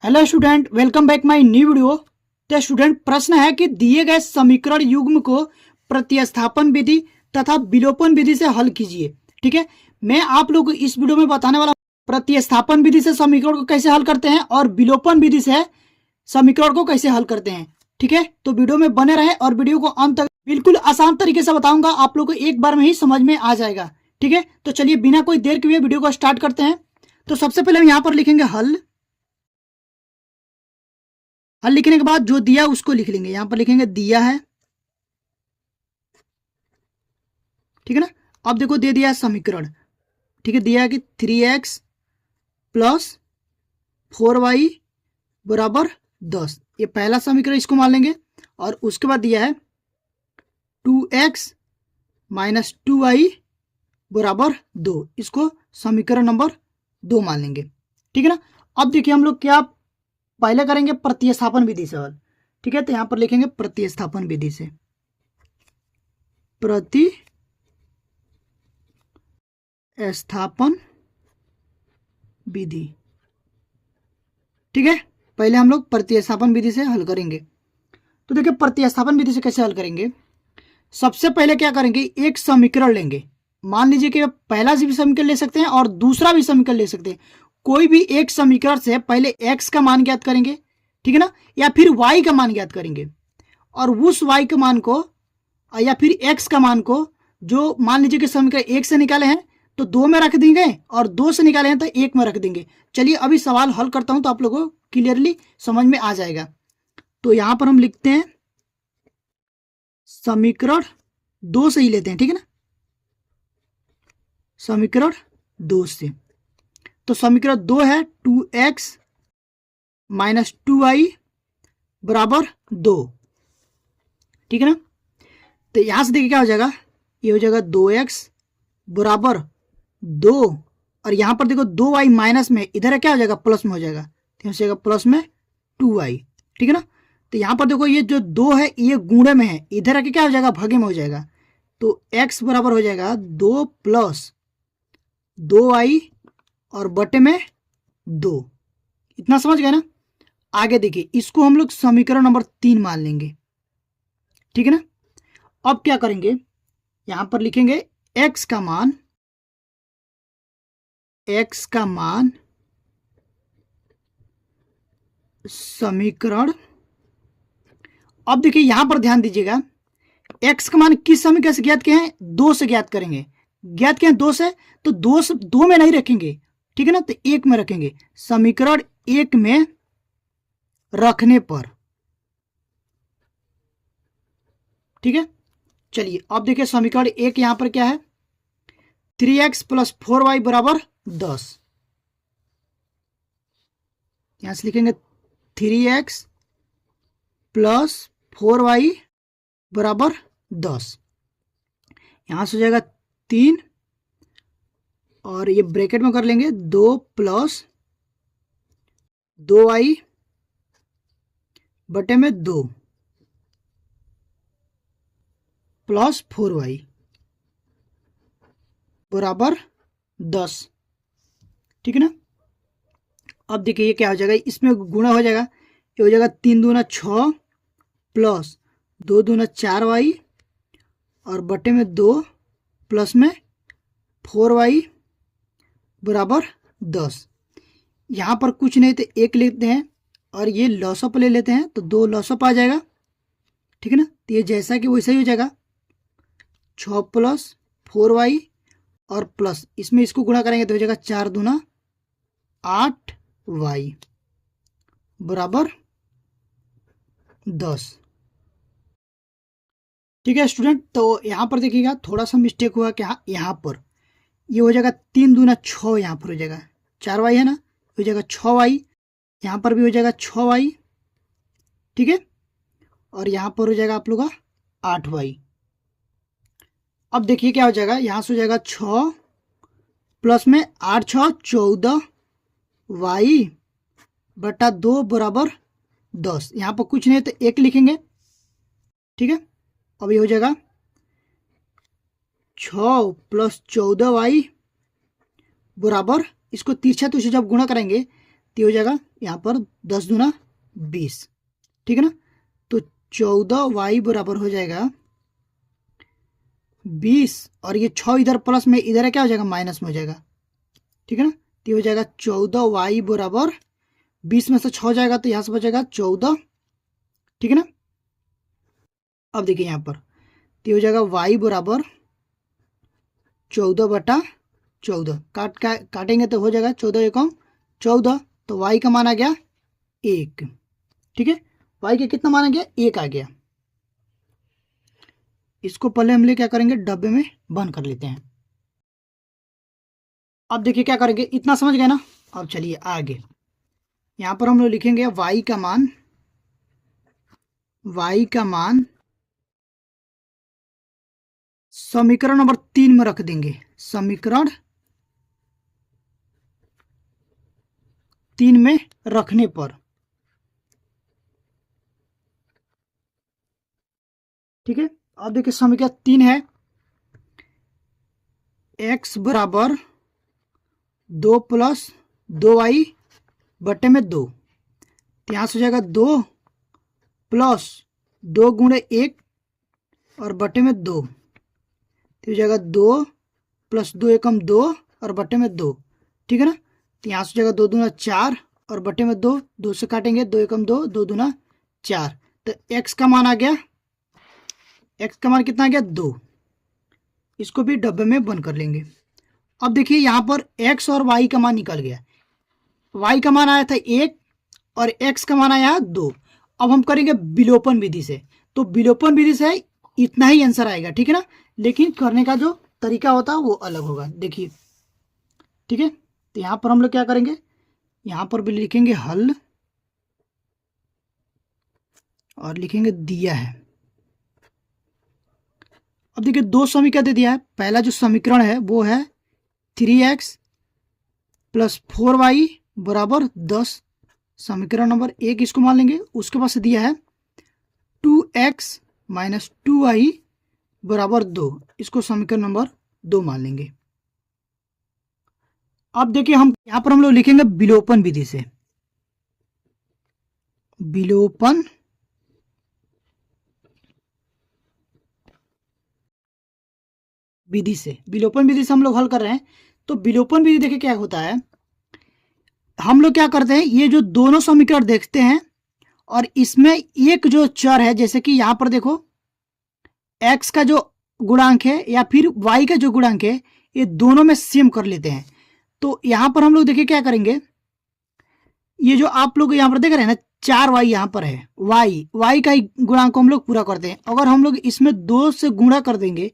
Hello student, welcome back my new video. तो student, प्रश्न है कि दिए गए समीकरण युग्म को प्रतिस्थापन विधि तथा विलोपन विधि से हल कीजिए। ठीक है, मैं आप लोगों को इस वीडियो में बताने वाला प्रतिस्थापन विधि से समीकरण को कैसे हल करते हैं और विलोपन विधि से समीकरण को कैसे हल करते हैं। ठीक है, तो वीडियो में बने रहे और वीडियो को अंत तक बिल्कुल आसान तरीके से बताऊंगा, आप लोग को एक बार में ही समझ में आ जाएगा। ठीक है, तो चलिए बिना कोई देर के वीडियो को स्टार्ट करते हैं। तो सबसे पहले हम यहाँ पर लिखेंगे हल लिखने के बाद जो दिया उसको लिख लेंगे। यहां पर लिखेंगे दिया है, ठीक है ना। अब देखो दे दिया है समीकरण, ठीक है, दिया है कि 3x प्लस 4y बराबर 10, ये पहला समीकरण, इसको मान लेंगे। और उसके बाद दिया है 2x माइनस 2y बराबर 2, इसको समीकरण नंबर 2 मान लेंगे। ठीक है ना। अब देखिए हम लोग क्या पहले करेंगे, प्रतिस्थापन विधि से हल। ठीक है, तो यहां पर लिखेंगे प्रतिस्थापन विधि से, प्रतिस्थापन विधि। ठीक है, पहले हम लोग प्रतिस्थापन विधि से हल करेंगे। तो देखिए प्रतिस्थापन विधि से कैसे हल करेंगे। सबसे पहले क्या करेंगे, एक समीकरण लेंगे। मान लीजिए कि पहला भी समीकरण ले सकते हैं और दूसरा भी समीकरण ले सकते हैं। कोई भी एक समीकरण से पहले x का मान ज्ञात करेंगे, ठीक है ना, या फिर y का मान ज्ञात करेंगे। और उस y के मान को या फिर x का मान को, जो मान लीजिए कि समीकरण 1 से निकाले हैं तो 2 में रख देंगे, और 2 से निकाले हैं तो 1 में रख देंगे। चलिए अभी सवाल हल करता हूं तो आप लोगों को क्लियरली समझ में आ जाएगा। तो यहां पर हम लिखते हैं समीकरण 2 से ही लेते हैं, ठीक है ना, समीकरण 2 से। तो समीकरण 2 है 2x माइनस 2y बराबर 2, ठीक है ना। तो यहां से देखिए क्या हो जाएगा, ये हो जाएगा 2x बराबर 2, और यहां पर देखो 2y माइनस में, इधर क्या हो जाएगा, प्लस में हो जाएगा, तो हो जाएगा प्लस में 2y, ठीक है ना। तो यहां पर देखो ये जो 2 है ये गुणे में है, इधर आके क्या हो जाएगा, भागे में हो जाएगा। तो x बराबर हो जाएगा 2 प्लस 2y और बटे में 2। इतना समझ गए ना। आगे देखिए, इसको हम लोग समीकरण नंबर 3 मान लेंगे, ठीक है ना। अब क्या करेंगे, यहां पर लिखेंगे x का मान, समीकरण। अब देखिए यहां पर ध्यान दीजिएगा, x का मान किस समीकरण से ज्ञात किए हैं, 2 से ज्ञात करेंगे। ज्ञात किए हैं 2 से, तो 2 में नहीं रखेंगे, ठीक है ना, तो 1 में रखेंगे। समीकरण 1 में रखने पर, ठीक है। चलिए अब देखिए समीकरण 1 यहां पर क्या है, 3x प्लस 4y बराबर 10। यहां से लिखेंगे 3x प्लस 4y बराबर 10। यहां से हो जाएगा 3, और ये ब्रैकेट में कर लेंगे 2 प्लस 2y बटे में 2 प्लस 4y बराबर 10, ठीक है ना। अब देखिए ये क्या हो जाएगा, इसमें गुणा हो जाएगा, ये हो जाएगा 3 दूना 6 प्लस 2 दूना 4y और बटे में 2 प्लस में 4y बराबर 10। यहाँ पर कुछ नहीं तो 1 लेते हैं और ये लॉसअप ले लेते हैं, तो 2 लॉसअप आ जाएगा, ठीक है ना। तो ये जैसा कि वैसा ही हो जाएगा, 6 प्लस 4y और प्लस इसमें इसको गुणा करेंगे तो हो जाएगा 4 दूना 8y बराबर 10, ठीक है स्टूडेंट। तो यहाँ पर देखिएगा थोड़ा सा मिस्टेक हुआ, क्या यहाँ पर ये हो जाएगा 3 दूना 6, यहाँ पर हो जाएगा 4y है ना, हो जाएगा 6y, यहाँ पर भी हो जाएगा 6y, ठीक है, और यहाँ पर हो जाएगा आप लोग का 8y। अब देखिए क्या हो जाएगा, यहाँ से हो जाएगा 6 प्लस में 8 6 14y बटा 2 बराबर 10। यहाँ पर कुछ नहीं तो 1 लिखेंगे, ठीक है। अब ये हो जाएगा 6 प्लस 14y बराबर, इसको तिरछा तुरछा जब गुणा करेंगे तो ये हो जाएगा यहाँ पर 10 दूना 20, ठीक है ना। तो 14y बराबर हो जाएगा 20, और ये 6 इधर प्लस में इधर है, क्या हो जाएगा माइनस में हो जाएगा, ठीक है ना। तो ये हो जाएगा 14y बराबर 20 में से 6 जाएगा तो यहाँ से बचेगा 14, ठीक है ना। अब देखिए यहाँ पर तो ये हो जाएगा y बराबर 14/14, काटेंगे तो हो जाएगा 14 एकम 14, तो y का मान आ गया 1, ठीक है। y का कितना मान आ गया, 1 आ गया। इसको पहले हम लोग क्या करेंगे, डब्बे में बंद कर लेते हैं। अब देखिए क्या करेंगे, इतना समझ गए ना। अब चलिए आगे, यहाँ पर हम लोग लिखेंगे y का मान समीकरण नंबर 3 में रख देंगे। समीकरण 3 में रखने पर, ठीक है। अब देखिए समीकरण 3 है x बराबर 2 + 2y बटे में 2, तो यहाँ से हो जाएगा 2 + 2 × 1 और बटे में 2, तो हो जाएगा 2 + 2 एकम 2 और बटे में 2, ठीक है ना। तो यहाँ से हो जाएगा 2 दूना 4 और बटे में 2, 2 से काटेंगे 2 एकम 2, 2 दूना 4, तो x का मान आ गया, x का मान कितना आ गया 2। इसको भी डब्बे में बंद कर लेंगे। अब देखिए यहाँ पर x और y का मान निकल गया। y का मान आया था 1 और x का मान आया 2। अब हम करेंगे विलोपन विधि से, तो विलोपन विधि से इतना ही आंसर आएगा, ठीक है ना। लेकिन करने का जो तरीका होता है वो अलग होगा, देखिए, ठीक है। तो यहाँ पर हम लोग क्या करेंगे, यहाँ पर भी लिखेंगे हल और लिखेंगे दिया है। अब देखिए 2 समीकरण दे दिया है। पहला जो समीकरण है वो है 3x + 4y बराबर 10, समीकरण नंबर 1 इसको मान लेंगे। उसके पास दिया है 2x - 2y बराबर 2, इसको समीकरण नंबर 2 मान लेंगे। अब देखिए हम यहाँ पर हम लोग लिखेंगे विलोपन विधि से। विलोपन विधि से, विलोपन विधि से हम लोग हल कर रहे हैं। तो विलोपन विधि देखिए क्या होता है, हम लोग क्या करते हैं, ये जो दोनों समीकरण देखते हैं और इसमें एक जो चर है, जैसे कि यहाँ पर देखो x का जो गुणांक है या फिर y का जो गुणांक है, ये दोनों में सेम कर लेते हैं। तो यहाँ पर हम लोग देखिए क्या करेंगे, ये जो आप लोग यहाँ पर देख रहे हैं ना 4y यहाँ पर है, y का ही गुणांक को हम लोग पूरा करते हैं। अगर हम लोग इसमें 2 से गुणा कर देंगे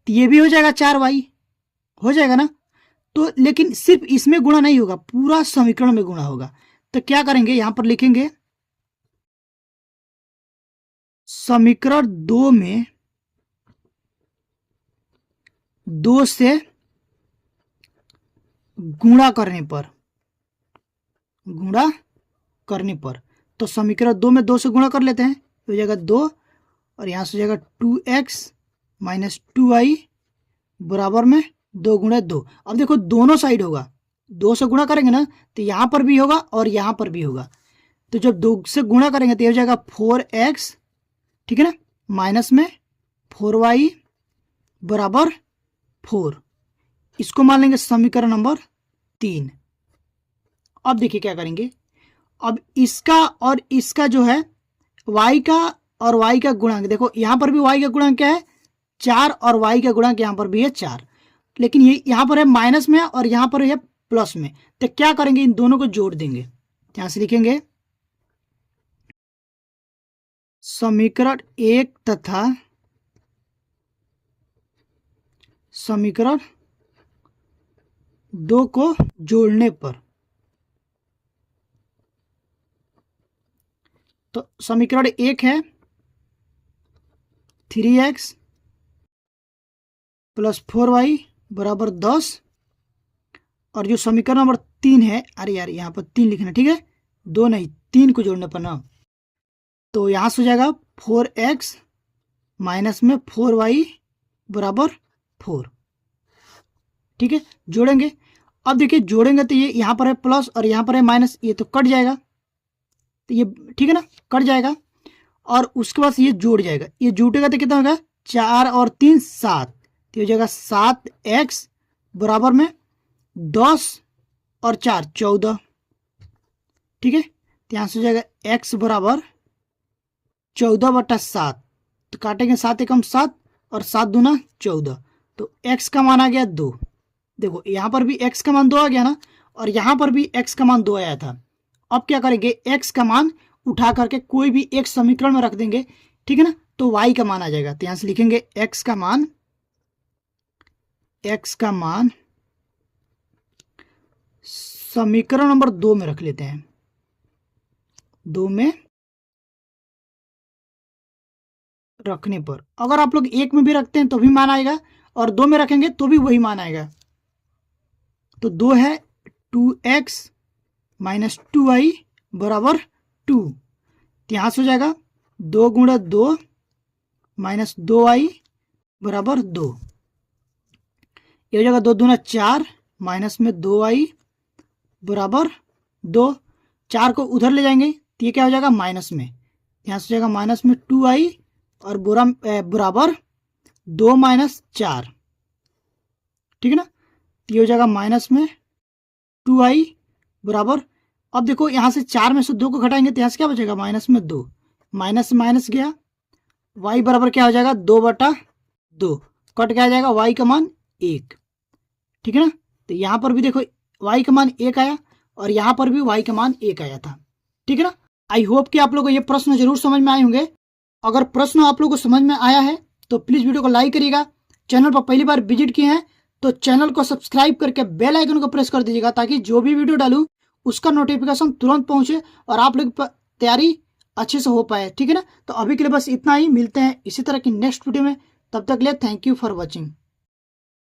तो ये भी हो जाएगा 4y, हो जाएगा ना। तो लेकिन सिर्फ इसमें गुणा नहीं होगा, पूरा समीकरण में गुणा होगा। तो क्या करेंगे, यहां पर लिखेंगे समीकरण 2 में 2 से गुणा करने पर, तो समीकरण 2 में 2 से गुणा कर लेते हैं, तो हो जाएगा 2 और यहां से हो जाएगा 2x - 2y बराबर में 2 × 2। अब देखो दोनों साइड होगा, 2 से गुणा करेंगे ना तो यहाँ पर भी होगा और यहाँ पर भी होगा। तो जब 2 से गुणा करेंगे तो हो जाएगा 4x, ठीक है ना, माइनस में 4y बराबर 4, इसको मान लेंगे समीकरण नंबर 3। अब देखिए क्या करेंगे, अब इसका और इसका जो है y का और y का गुणांक, देखो यहाँ पर भी y का गुणांक क्या है 4 और y का गुणांक यहाँ पर भी है 4, लेकिन ये यहाँ पर है माइनस में और यहाँ पर है प्लस में। तो क्या करेंगे, इन दोनों को जोड़ देंगे। यहां से लिखेंगे समीकरण 1 तथा समीकरण 2 को जोड़ने पर, तो समीकरण 1 है 3x + 4y बराबर 10, और जो समीकरण नंबर 3 है, अरे यार यहाँ पर 3 लिखना, ठीक है, 2 नहीं 3 को जोड़ने पर ना, तो यहाँ से हो जाएगा 4x माइनस में 4y बराबर 4, ठीक है, जोड़ेंगे। अब देखिए जोड़ेंगे तो ये यहाँ पर है प्लस और यहाँ पर है माइनस, ये तो कट जाएगा, तो ये ठीक है ना, कट जाएगा। और उसके बाद ये जुड़ जाएगा, ये जुटेगा तो कितना होगा 4 और 3 7, तो हो जाएगा 7x बराबर में 10 और 4 14। ठीक है, तो यहाँ से हो जाएगा x बराबर 14/7, तो काटेंगे 7 एकम 7 और 7 दूना 14, तो x का मान आ गया 2। देखो यहाँ पर भी x का मान 2 आ गया ना, और यहाँ पर भी x का मान 2 आया था। अब क्या करेंगे, x का मान उठा करके कोई भी एक समीकरण में रख देंगे, ठीक है ना, तो y का मान आ जाएगा। तो यहाँ से लिखेंगे x का मान समीकरण नंबर 2 में रख लेते हैं, 2 में रखने पर अगर आप लोग 1 में भी रखते हैं तो भी मान आएगा, और 2 में रखेंगे तो भी वही मान आएगा। तो 2 है 2x माइनस 2y बराबर 2, तो यहाँ से हो जाएगा 2 गुणा 2 माइनस 2y बराबर 2, ये हो जाएगा 2 दूना 4 माइनस में 2y बराबर 2, 4 को उधर ले जाएंगे तो ये क्या हो जाएगा माइनस में, यहाँ से हो जाएगा माइनस में 2y और बराबर 2 माइनस 4, ठीक है ना, तो ये हो जाएगा माइनस में 2y बराबर। अब देखो यहाँ से 4 में से 2 को घटाएंगे तो यहाँ से क्या बचेगा माइनस में 2, माइनस से माइनस गया, y बराबर क्या हो जाएगा 2/2, कट क्या आ जाएगा y का मान 1, ठीक है ना। तो यहाँ पर भी देखो y का मान 1 आया और यहाँ पर भी y का मान 1 आया था, ठीक है ना। आई होप कि आप लोगों को ये प्रश्न जरूर समझ में आए होंगे। अगर प्रश्न आप लोगों को समझ में आया है तो प्लीज वीडियो को लाइक करिएगा, चैनल पर पहली बार विजिट किए हैं तो चैनल को सब्सक्राइब करके बेल आइकन को प्रेस कर दीजिएगा, ताकि जो भी वीडियो डालूं उसका नोटिफिकेशन तुरंत पहुंचे और आप लोग तैयारी अच्छे से हो पाए, ठीक है ना। तो अभी के लिए बस इतना ही, मिलते हैं इसी तरह की नेक्स्ट वीडियो में, तब तक के लिए थैंक यू फॉर वॉचिंग।